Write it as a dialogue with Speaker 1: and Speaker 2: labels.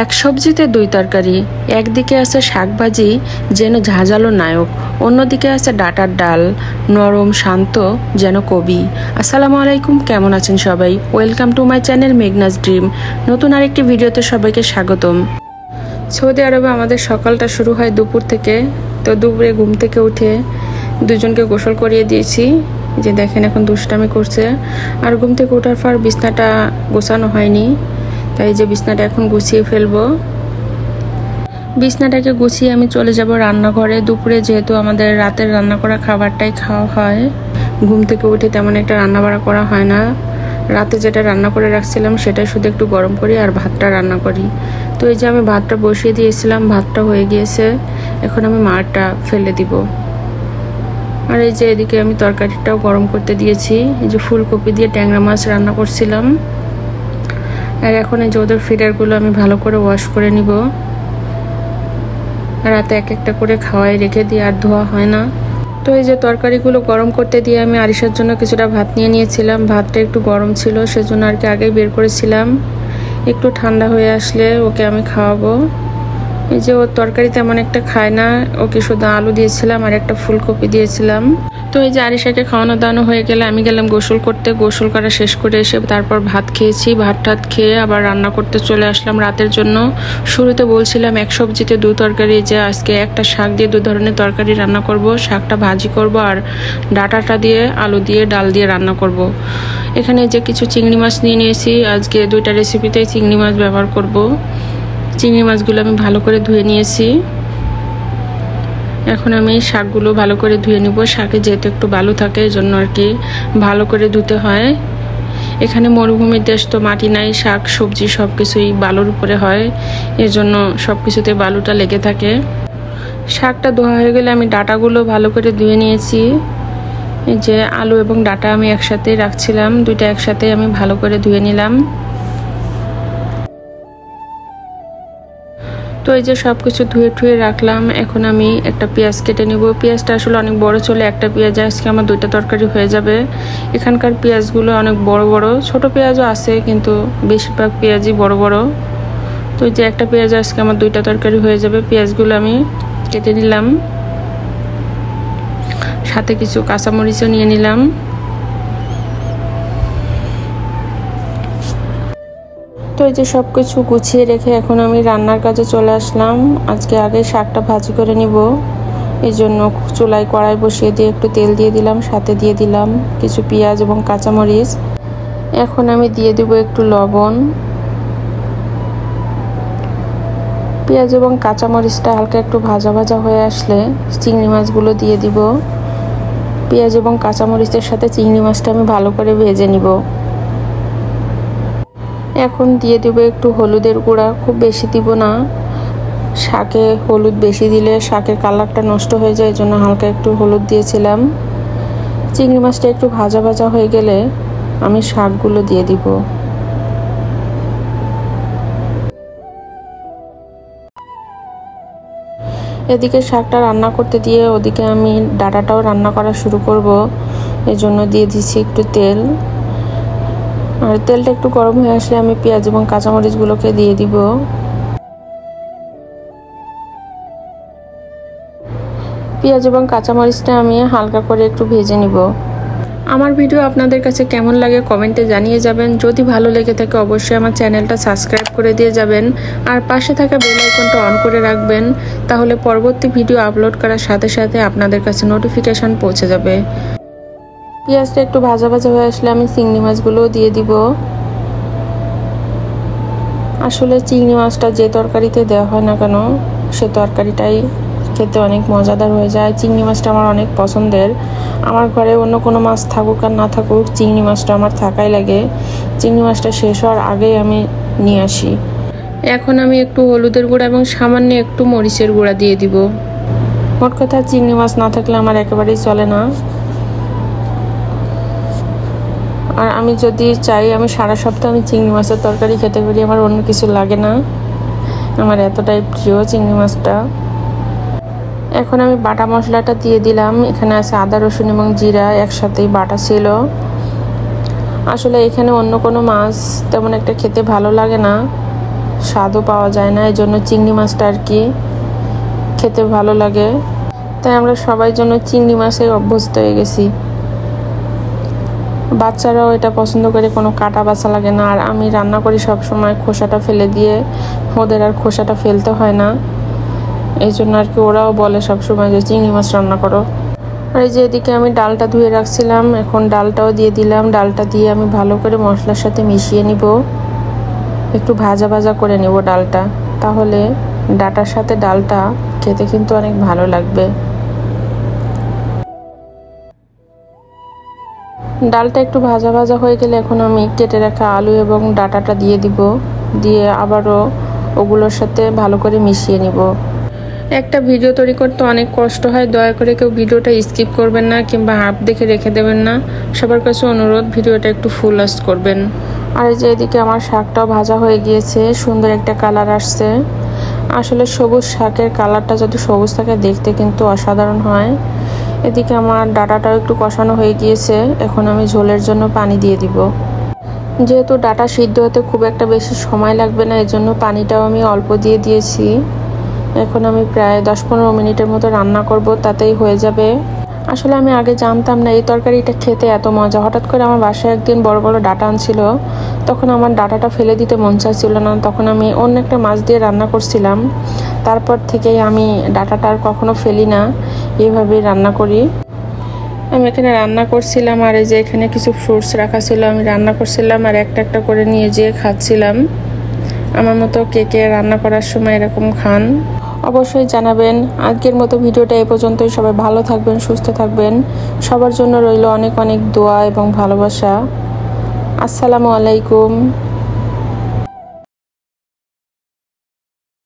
Speaker 1: এক সবজিতে দুই তরকারি, একদিকে আছে শাক ভাজি যেন ঝাঁঝালো নায়ক, অন্যদিকে আছে ডাঁটার ডাল নরম শান্ত যেন কবি। আসসালামু আলাইকুম, কেমন আছেন সবাই? Welcome to my channel Meghna's dream. নতুন আরেকটি ভিডিওতে সবাইকে স্বাগতম। সৌদি আরবে আমাদের সকালটা শুরু হয় দুপুর থেকে। তো দুপুরে ঘুম থেকে উঠে দুজনকে গোসল করিয়ে দিয়েছি। যে দেখেন এখন দুষ্টামি করছে। আর ঘুম থেকে ওঠার পর বিছনাটা গোছানো হয়নি, তাই যে বিছনাটা এখন গুছিয়ে ফেলবো। বিছনাটাকে গুছিয়ে আমি চলে যাব রান্নাঘরে। দুপুরে যেহেতু আমাদের রাতের রান্না করা খাবারটাই খাওয়া হয়, ঘুম থেকে উঠে তেমন একটা রান্না বাড়া করা হয় না। রাতে যেটা রান্না করে রাখছিলাম সেটাই শুধু একটু গরম করি আর ভাতটা রান্না করি। তো এই যে আমি ভাতটা বসিয়ে দিয়েছিলাম, ভাতটা হয়ে গিয়েছে, এখন আমি মারটা ফেলে দিব। আর এই যে এদিকে আমি তরকারিটাও গরম করতে দিয়েছি। এই যে ফুলকপি দিয়ে ট্যাংরা মাছ রান্না করছিলাম। আর এখন এই যে ওদের ফিডারগুলো আমি ভালো করে ওয়াশ করে নিব। রাতে এক একটা করে খাওয়াই রেখে দিয়ে আর ধোয়া হয় না। তো এই যে তরকারিগুলো গরম করতে দিয়ে আমি আরিশার জন্য কিছুটা ভাত নিয়ে নিয়েছিলাম। ভাতটা একটু গরম ছিল, সেজন্য আর কি আগেই বের করেছিলাম। একটু ঠান্ডা হয়ে আসলে ওকে আমি খাওয়াবো। এই যে ওর তরকারি তেমন একটা খায় না, ওকে শুধু আলু দিয়েছিলাম আর একটা ফুলকপি দিয়েছিলাম। তো এই যে আরিশাকে খাওয়ানো দাওয়ানো হয়ে গেলে আমি গেলাম গোসল করতে। গোসল করা শেষ করে এসে তারপর ভাত খেয়েছি। ভাত টাত খেয়ে আবার রান্না করতে চলে আসলাম রাতের জন্য। শুরুতে বলছিলাম এক সবজিতে দু তরকারি, যে আজকে একটা শাক দিয়ে দু ধরনের তরকারি রান্না করব। শাকটা ভাজি করব আর ডাঁটাটা দিয়ে আলু দিয়ে ডাল দিয়ে রান্না করব। এখানে যে কিছু চিংড়ি মাছ নিয়ে নিয়েছি, আজকে দুইটা রেসিপিতেই চিংড়ি মাছ ব্যবহার করব। চিংড়ি মাছগুলো আমি ভালো করে ধুয়ে নিয়েছি। এখন আমি শাকগুলো ভালো করে ধুয়ে নিব। শাকে যেহেতু একটু বালু থাকে, এজন্য আর কি ভালো করে ধুতে হয়। এখানে মরুভূমির দেশ, তো মাটি নাই, শাক সবজি সব কিছুই বালুর উপরে হয়, এজন্য সব কিছুতে বালুটা লেগে থাকে। শাকটা ধোয়া হয়ে গেলে আমি ডাঁটাগুলো ভালো করে ধুয়ে নিয়েছি। এই যে আলু এবং ডাঁটা আমি একসাথে রাখছিলাম, দুইটা একসাথে আমি ভালো করে ধুয়ে নিলাম। তো এই যে সব কিছু ধুয়ে ঠুয়ে রাখলাম। এখন আমি একটা পেঁয়াজ কেটে নিব। পেঁয়াজটা আসলে অনেক বড় চলে, একটা পেঁয়াজ আজকে আমার দুইটা তরকারি হয়ে যাবে। এখানকার পেঁয়াজগুলো অনেক বড় বড়, ছোট পেঁয়াজও আছে কিন্তু বেশিরভাগ পেঁয়াজই বড় বড়। তো এই যে একটা পেঁয়াজ আজকে আমার দুইটা তরকারি হয়ে যাবে। পেঁয়াজগুলো আমি কেটে নিলাম, সাথে কিছু কাঁচামরিচও নিয়ে নিলাম। তো এই যে সব কিছু গুছিয়ে রেখে এখন আমি রান্নার কাজে চলে আসলাম। আজকে আগে শাকটা ভাজি করে নিব, এই জন্য চুলায় কড়াই বসিয়ে দিয়ে একটু তেল দিয়ে দিলাম, সাথে দিয়ে দিলাম কিছু পেঁয়াজ এবং কাঁচামরিচ। এখন আমি দিয়ে দিব একটু লবণ। পেঁয়াজ এবং কাঁচামরিচটা হালকা একটু ভাজা ভাজা হয়ে আসলে চিংড়ি মাছগুলো দিয়ে দিব। পেঁয়াজ এবং কাঁচামরিচের সাথে চিংড়ি মাছটা আমি ভালো করে ভেজে নিব। এখন দিয়ে দিব একটু হলুদের গুঁড়া, খুব বেশি দিব না। শাকে হলুদ বেশি দিলে শাকের কালারটা নষ্ট হয়ে যায়, এজন্য হালকা একটু হলুদ দিয়েছিলাম। চিংড়ি মাছটা একটু ভাজা ভাজা হয়ে গেলে আমি শাকগুলো দিয়ে দিব। এদিকে শাকটা রান্না করতে দিয়ে ওদিকে আমি ডাঁটাটাও রান্না করা শুরু করব, এজন্য দিয়ে দিচ্ছি একটু তেল। আর তেলটা একটু গরম হয়ে আসলে আমি পেঁয়াজ এবং কাঁচামরিচগুলোকে দিয়ে দিব। পেঁয়াজ এবং কাঁচামরিচটা আমি হালকা করে একটু ভেজে নিব। আমার ভিডিও আপনাদের কাছে কেমন লাগে কমেন্টে জানিয়ে যাবেন। যদি ভালো লেগে থাকে অবশ্যই আমার চ্যানেলটা সাবস্ক্রাইব করে দিয়ে যাবেন আর পাশে থাকা বেল আইকনটা অন করে রাখবেন, তাহলে পরবর্তী ভিডিও আপলোড করার সাথে সাথে আপনাদের কাছে নোটিফিকেশন পৌঁছে যাবে। পেঁয়াজটা একটু ভাজা ভাজা হয়ে আসলে আমি চিংড়ি মাছগুলোও দিয়ে দিব। আসলে চিংড়ি মাছটা যে তরকারিতে দেওয়া হয় না কেন, সে তরকারিটাই খেতে অনেক মজাদার হয়ে যায়। চিংড়ি মাছটা আমার অনেক পছন্দের। আমার ঘরে অন্য কোনো মাছ থাকুক আর না থাকুক, চিংড়ি মাছটা আমার থাকাই লাগে। চিংড়ি মাছটা শেষ হওয়ার আগেই আমি নিয়ে আসি। এখন আমি একটু হলুদের গুঁড়া এবং সামান্য একটু মরিচের গুঁড়া দিয়ে দিব। মোট কথা চিংড়ি মাছ না থাকলে আমার একেবারেই চলে না। আর আমি যদি চাই আমি সারা সপ্তাহ আমি চিংড়ি মাছের তরকারি খেতে পারি, আমার অন্য কিছু লাগে না। আমার এতটাই প্রিয় চিংড়ি মাছটা। এখন আমি বাটা মশলাটা দিয়ে দিলাম। এখানে আছে আদা রসুন এবং জিরা একসাথেই বাটা ছিল। আসলে এখানে অন্য কোনো মাছ তেমন একটা খেতে ভালো লাগে না, স্বাদও পাওয়া যায় না, এই জন্য চিংড়ি মাছটা আর কি খেতে ভালো লাগে। তাই আমরা সবাই জন্য চিংড়ি মাছে অভ্যস্ত হয়ে গেছি। বাচ্চারাও এটা পছন্দ করে, কোনো কাটা বাছা লাগে না। আর আমি রান্না করি সব সময় খোসাটা ফেলে দিয়ে, ওদের আর খোসাটা ফেলতে হয় না, এই জন্য আর কি ওরাও বলে সব সময় যে চিংড়ি মাছ রান্না করো। আর এই যে এদিকে আমি ডালটা ধুয়ে রাখছিলাম, এখন ডালটাও দিয়ে দিলাম। ডালটা দিয়ে আমি ভালো করে মশলার সাথে মিশিয়ে নিব, একটু ভাজা ভাজা করে নিব ডালটা, তাহলে ডাটার সাথে ডালটা খেতে কিন্তু অনেক ভালো লাগবে। ডালটা একটু ভাজা ভাজা হয়ে গেলে এখন আমি কেটে রাখা আলু এবং ডাটাটা দিয়ে দিব, দিয়ে আবারও ওগুলোর সাথে ভালো করে মিশিয়ে নিব। একটা ভিডিও তৈরি করতে অনেক কষ্ট হয়, দয়া করে কেউ ভিডিওটা স্কিপ করবেন না কিংবা হাফ দেখে রেখে দেবেন না। সবার কাছে অনুরোধ, ভিডিওটা একটু ফুল ওয়াচ করবেন। আর এই যে এদিকে আমার শাকটাও ভাজা হয়ে গিয়েছে, সুন্দর একটা কালার আসছে। আসলে সবুজ শাকের কালারটা যদি সবুজ থাকে দেখতে কিন্তু অসাধারণ হয়। এদিকে আমার ডাটাটাও একটু কষানো হয়ে গিয়েছে, এখন আমি ঝোলের জন্য পানি দিয়ে দিব। যেহেতু ডাটা সিদ্ধ হতে খুব একটা বেশি সময় লাগবে না, এজন্য পানিটাও আমি অল্প দিয়ে দিয়েছি। এখন আমি প্রায় 10-15 মিনিটের মতো রান্না করব, তাতেই হয়ে যাবে। আসলে আমি আগে জানতাম না এই তরকারিটা খেতে এত মজা। হঠাৎ করে আমার বাসায় একদিন বড় বড় ডাটা আনছিল, তখন আমার ডাটাটা ফেলে দিতে মন চাচ্ছিল না, তখন আমি অন্য একটা মাছ দিয়ে রান্না করছিলাম। তারপর থেকেই আমি ডাটাটা আর কখনো ফেলি না, এইভাবেই রান্না করি। আমি এখানে রান্না করছিলাম, আর এই যে এখানে কিছু ফ্রুটস রাখা ছিল, আমি রান্না করছিলাম আর একটা একটা করে নিয়ে যেয়ে খাচ্ছিলাম। আমার মতো কে কে রান্না করার সময় এরকম খান অবশ্যই জানাবেন। আজকের মতো ভিডিওটা এই পর্যন্তই। সবাই ভালো থাকবেন, সুস্থ থাকবেন। সবার জন্য রইল অনেক অনেক দোয়া এবং ভালোবাসা। আসসালামু আলাইকুম।